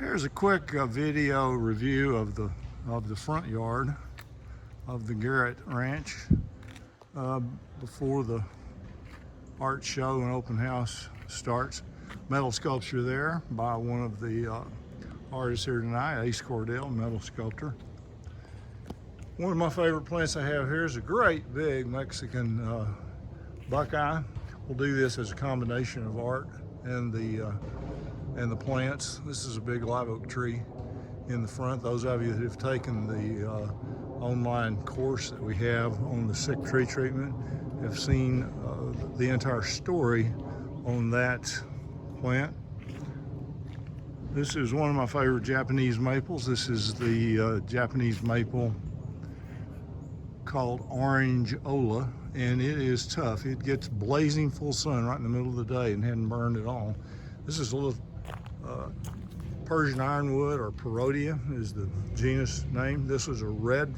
Here's a quick video review of the front yard of the Garrett Ranch before the art show and open house starts. Metal sculpture there by one of the artists here tonight, Ace Cordell, metal sculptor. One of my favorite plants I have here is a great big Mexican buckeye. We'll do this as a combination of art and the plants. This is a big live oak tree in the front. Those of you that have taken the online course that we have on the sick tree treatment have seen the entire story on that plant. This is one of my favorite Japanese maples. This is the Japanese maple called Orange Ola, and it is tough. It gets blazing full sun right in the middle of the day and hadn't burned at all. This is a little Persian ironwood, or Perodia is the genus name. This is a red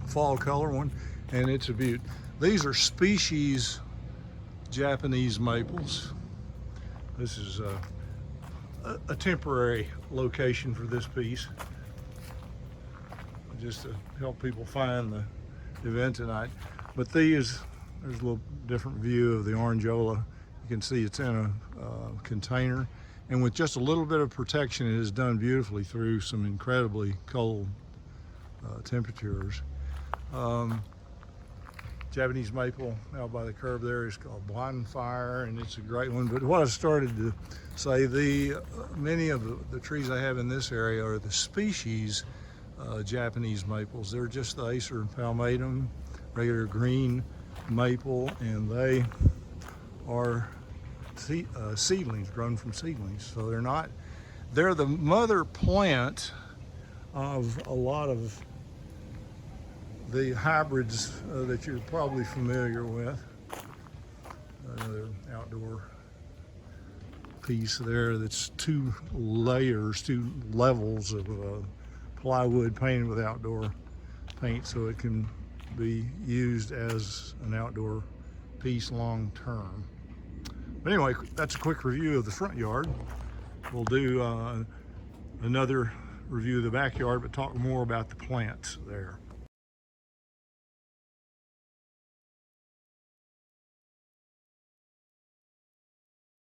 fall color one, and it's a beaut. These are species Japanese maples. This is a temporary location for this piece, just to help people find the event tonight. But there's a little different view of the Orangeola. You can see it's in a container, and with just a little bit of protection, it is done beautifully through some incredibly cold temperatures. Japanese maple out by the curb there is called Bonfire, and it's a great one. But what I started to say, many of the trees I have in this area are the species Japanese maples. They're just the Acer palmatum, regular green maple, and they are seedlings, grown from seedlings. So they're the mother plant of a lot of the hybrids that you're probably familiar with. Another outdoor piece there that's two levels of plywood painted with outdoor paint, so it can be used as an outdoor piece long term. But anyway, that's a quick review of the front yard. We'll do another review of the backyard, but talk more about the plants there.